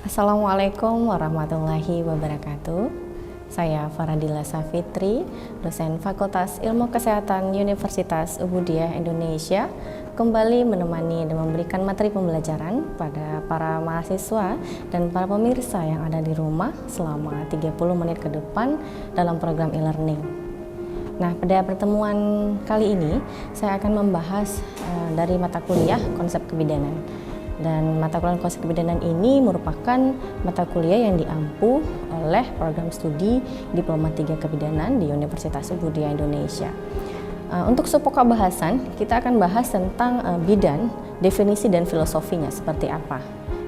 Assalamualaikum warahmatullahi wabarakatuh. Saya Faradila Safitri, dosen Fakultas Ilmu Kesehatan Universitas Ubudiyah Indonesia, kembali menemani dan memberikan materi pembelajaran pada para mahasiswa dan para pemirsa yang ada di rumah selama 30 menit ke depan dalam program e-learning. Nah, pada pertemuan kali ini saya akan membahas dari mata kuliah konsep kebidanan. Dan mata kuliah konsep kebidanan ini merupakan mata kuliah yang diampu oleh program studi Diploma 3 Kebidanan di Universitas Ubudiyah Indonesia. Untuk pokok bahasan, kita akan bahas tentang bidan, definisi dan filosofinya seperti apa.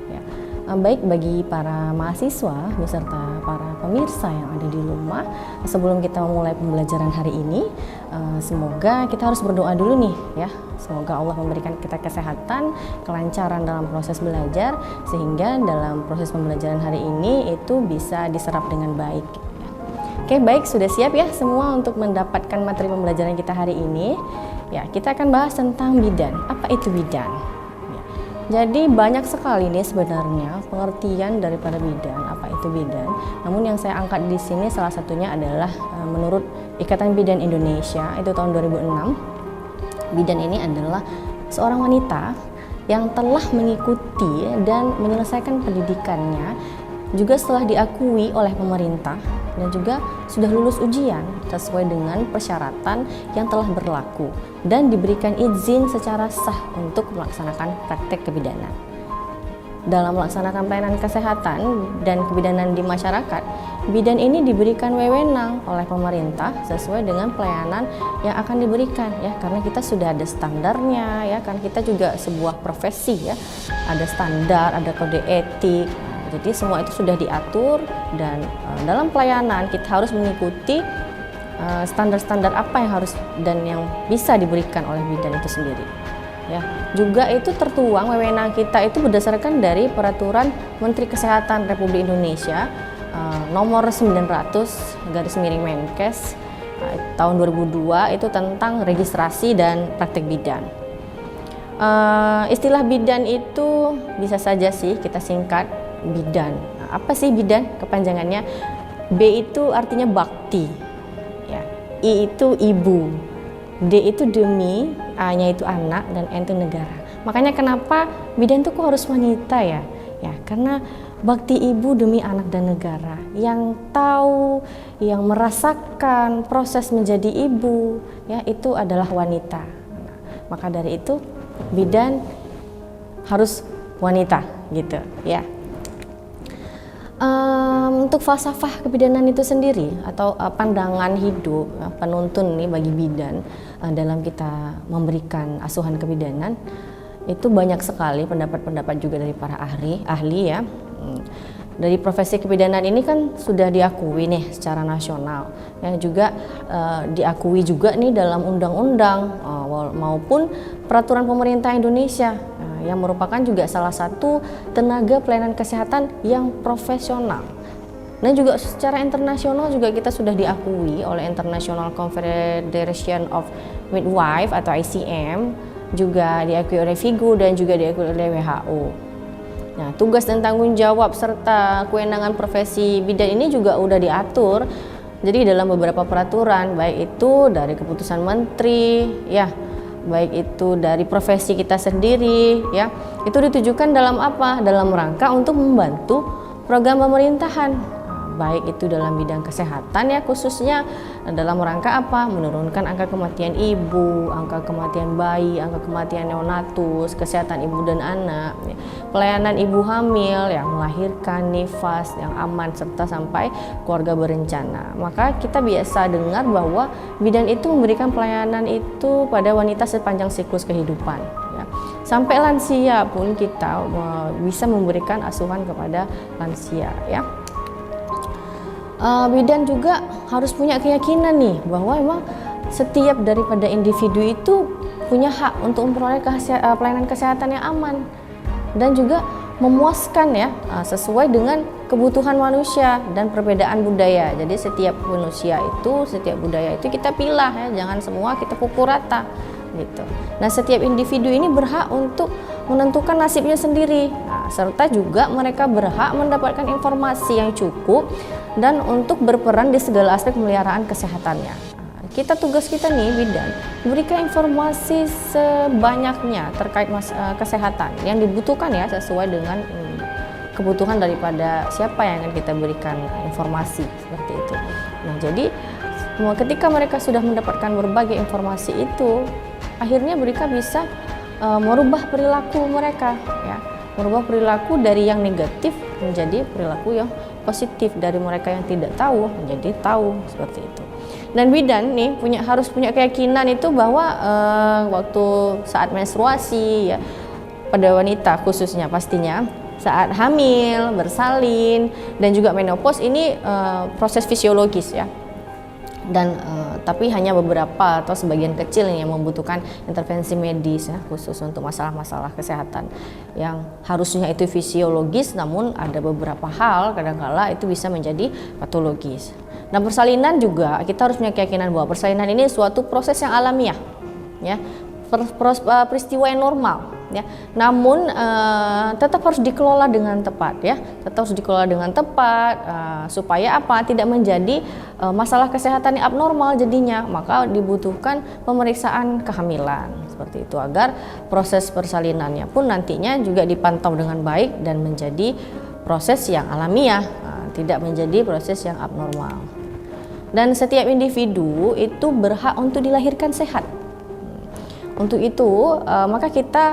Ya. Baik bagi para mahasiswa beserta para pemirsa yang ada di rumah, sebelum kita memulai pembelajaran hari ini, semoga kita harus berdoa dulu nih ya. Semoga Allah memberikan kita kesehatan, kelancaran dalam proses belajar, sehingga dalam proses pembelajaran hari ini itu bisa diserap dengan baik. Oke, baik, sudah siap ya semua untuk mendapatkan materi pembelajaran kita hari ini? Ya, kita akan bahas tentang bidan. Apa itu bidan? Ya. Jadi banyak sekali nih sebenarnya pengertian daripada bidan. Apa itu bidan? Namun yang saya angkat di sini salah satunya adalah menurut Ikatan Bidan Indonesia itu tahun 2006. Bidan ini adalah seorang wanita yang telah mengikuti dan menyelesaikan pendidikannya, juga setelah diakui oleh pemerintah dan juga sudah lulus ujian sesuai dengan persyaratan yang telah berlaku dan diberikan izin secara sah untuk melaksanakan praktek kebidanan. Dalam melaksanakan pelayanan kesehatan dan kebidanan di masyarakat, bidan ini diberikan wewenang oleh pemerintah sesuai dengan pelayanan yang akan diberikan ya, karena kita sudah ada standarnya ya, kan kita juga sebuah profesi ya, ada standar, ada kode etik. Jadi semua itu sudah diatur dan dalam pelayanan kita harus mengikuti standar-standar apa yang harus dan yang bisa diberikan oleh bidan itu sendiri. Ya, juga itu tertuang wewenang kita itu berdasarkan dari Peraturan Menteri Kesehatan Republik Indonesia nomor 900/Menkes tahun 2002 itu tentang registrasi dan praktek bidan. Istilah bidan itu bisa saja sih kita singkat bidan. Nah, apa sih bidan? Kepanjangannya B itu artinya bakti, ya. I itu ibu, D itu demi, A-nya itu anak, dan N itu negara. Makanya kenapa bidan itu kok harus wanita ya? Ya, karena bakti ibu demi anak dan negara. Yang tahu, yang merasakan proses menjadi ibu, ya itu adalah wanita. Nah, maka dari itu bidan harus wanita, gitu ya. Untuk falsafah kebidanan itu sendiri atau pandangan hidup penuntun nih bagi bidan dalam kita memberikan asuhan kebidanan itu banyak sekali pendapat-pendapat juga dari para ahli ya. Dari profesi kebidanan ini kan sudah diakui nih secara nasional ya, juga diakui juga nih dalam undang-undang maupun peraturan pemerintah Indonesia yang merupakan juga salah satu tenaga pelayanan kesehatan yang profesional. Dan juga secara internasional juga kita sudah diakui oleh International Confederation of Midwife atau ICM, juga diakui oleh FIGO dan juga diakui oleh WHO. Nah, tugas dan tanggung jawab serta kewenangan profesi bidan ini juga udah diatur. Jadi dalam beberapa peraturan, baik itu dari keputusan menteri, ya, baik itu dari profesi kita sendiri, ya, itu ditujukan dalam apa? Dalam rangka untuk membantu program pemerintahan. Baik itu dalam bidang kesehatan ya, khususnya dalam rangka apa? Menurunkan angka kematian ibu, angka kematian bayi, angka kematian neonatus, kesehatan ibu dan anak, ya. Pelayanan ibu hamil yang melahirkan, nifas yang aman serta sampai keluarga berencana. Maka kita biasa dengar bahwa bidan itu memberikan pelayanan itu pada wanita sepanjang siklus kehidupan, ya. Sampai lansia pun kita bisa memberikan asuhan kepada lansia, ya. Bidan juga harus punya keyakinan nih bahwa memang setiap daripada individu itu punya hak untuk memperoleh pelayanan kesehatan yang aman dan juga memuaskan ya, sesuai dengan kebutuhan manusia dan perbedaan budaya. Jadi setiap manusia itu, setiap budaya itu kita pilah ya, jangan semua kita pukul rata gitu. Nah, setiap individu ini berhak untuk menentukan nasibnya sendiri. Nah, serta juga mereka berhak mendapatkan informasi yang cukup dan untuk berperan di segala aspek pemeliharaan kesehatannya. Tugas kita nih bidan, berikan informasi sebanyaknya terkait kesehatan yang dibutuhkan ya, sesuai dengan kebutuhan daripada siapa yang akan kita berikan informasi seperti itu. Nah, jadi ketika mereka sudah mendapatkan berbagai informasi itu, akhirnya mereka bisa merubah perilaku mereka ya, merubah perilaku dari yang negatif menjadi perilaku yang positif, dari mereka yang tidak tahu menjadi tahu, seperti itu. Dan bidan nih harus punya keyakinan itu bahwa waktu saat menstruasi ya, pada wanita khususnya pastinya saat hamil, bersalin, dan juga menopause ini proses fisiologis ya. Dan tapi hanya beberapa atau sebagian kecil yang membutuhkan intervensi medis ya, khusus untuk masalah-masalah kesehatan yang harusnya itu fisiologis, namun ada beberapa hal kadang-kala itu bisa menjadi patologis. Nah, persalinan juga kita harus punya keyakinan bahwa persalinan ini suatu proses yang alamiah ya, peristiwa yang normal ya, namun tetap harus dikelola dengan tepat ya, tetap harus dikelola dengan tepat supaya apa, tidak menjadi masalah kesehatan yang abnormal jadinya. Maka dibutuhkan pemeriksaan kehamilan seperti itu, agar proses persalinannya pun nantinya juga dipantau dengan baik dan menjadi proses yang alamiah, tidak menjadi proses yang abnormal. Dan setiap individu itu berhak untuk dilahirkan sehat. Untuk itu maka kita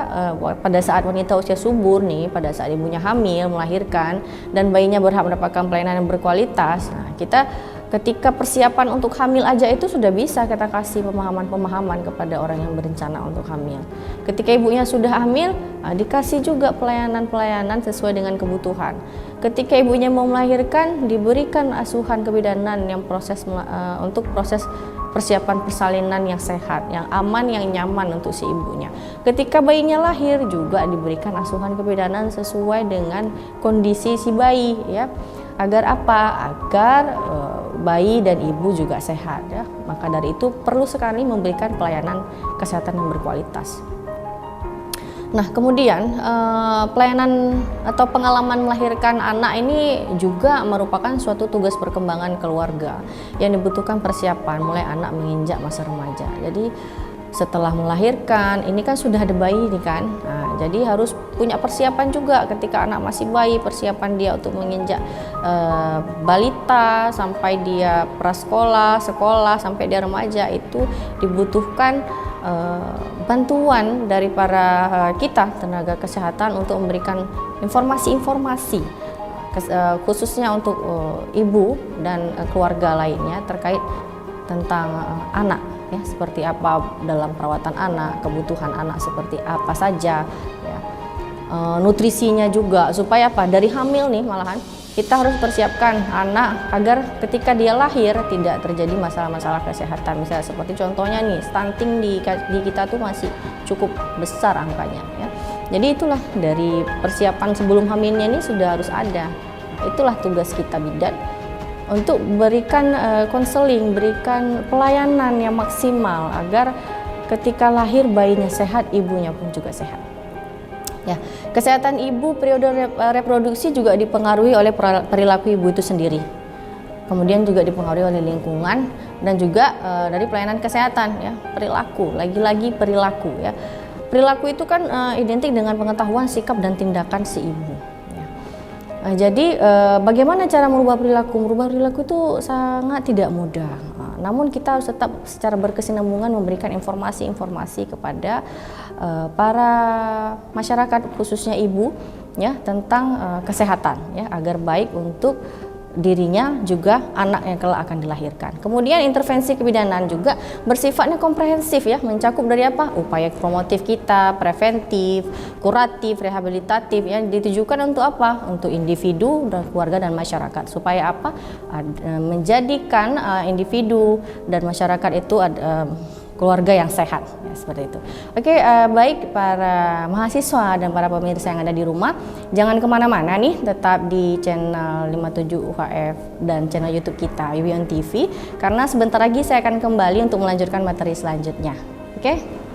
pada saat wanita usia subur nih, pada saat ibunya hamil melahirkan dan bayinya berhak mendapatkan pelayanan yang berkualitas, nah, kita ketika persiapan untuk hamil aja itu sudah bisa kita kasih pemahaman-pemahaman kepada orang yang berencana untuk hamil. Ketika ibunya sudah hamil, dikasih juga pelayanan-pelayanan sesuai dengan kebutuhan. Ketika ibunya mau melahirkan, diberikan asuhan kebidanan yang untuk proses persiapan persalinan yang sehat, yang aman, yang nyaman untuk si ibunya. Ketika bayinya lahir juga diberikan asuhan kebidanan sesuai dengan kondisi si bayi ya. Agar apa? Agar bayi dan ibu juga sehat ya. Maka dari itu perlu sekali memberikan pelayanan kesehatan yang berkualitas. Nah, kemudian pelayanan atau pengalaman melahirkan anak ini juga merupakan suatu tugas perkembangan keluarga yang dibutuhkan persiapan mulai anak menginjak masa remaja. Jadi setelah melahirkan ini kan sudah ada bayi nih kan, nah, jadi harus punya persiapan juga ketika anak masih bayi, persiapan dia untuk menginjak balita sampai dia prasekolah, sekolah sampai dia remaja, itu dibutuhkan bantuan dari para kita tenaga kesehatan untuk memberikan informasi-informasi khususnya untuk ibu dan keluarga lainnya terkait tentang anak ya, seperti apa dalam perawatan anak, kebutuhan anak seperti apa saja ya. Nutrisinya juga supaya apa, dari hamil nih malahan kita harus persiapkan anak agar ketika dia lahir tidak terjadi masalah-masalah kesehatan. Misalnya seperti contohnya nih, stunting di kita tuh masih cukup besar angkanya ya. Jadi itulah dari persiapan sebelum hamilnya ini sudah harus ada. Itulah tugas kita bidan untuk berikan konseling, berikan pelayanan yang maksimal agar ketika lahir bayinya sehat, ibunya pun juga sehat. Ya, kesehatan ibu periode reproduksi juga dipengaruhi oleh perilaku ibu itu sendiri. Kemudian juga dipengaruhi oleh lingkungan dan juga dari pelayanan kesehatan ya, perilaku, lagi-lagi perilaku ya. Perilaku itu kan identik dengan pengetahuan, sikap dan tindakan si ibu. Nah, jadi bagaimana cara merubah perilaku? Merubah perilaku itu sangat tidak mudah. Namun kita harus tetap secara berkesinambungan memberikan informasi-informasi kepada para masyarakat khususnya ibu ya tentang kesehatan ya, agar baik untuk dirinya juga anak yang kelak akan dilahirkan. Kemudian intervensi kebidanan juga bersifatnya komprehensif ya, mencakup dari apa? Upaya promotif kita, preventif, kuratif, rehabilitatif yang ditujukan untuk apa? Untuk individu dan keluarga dan masyarakat. Supaya apa? Menjadikan individu dan masyarakat itu keluarga yang sehat ya, seperti itu. Oke, baik para mahasiswa dan para pemirsa yang ada di rumah, jangan kemana-mana nih, tetap di channel 57 UHF dan channel YouTube kita UWI On TV, karena sebentar lagi saya akan kembali untuk melanjutkan materi selanjutnya. Oke.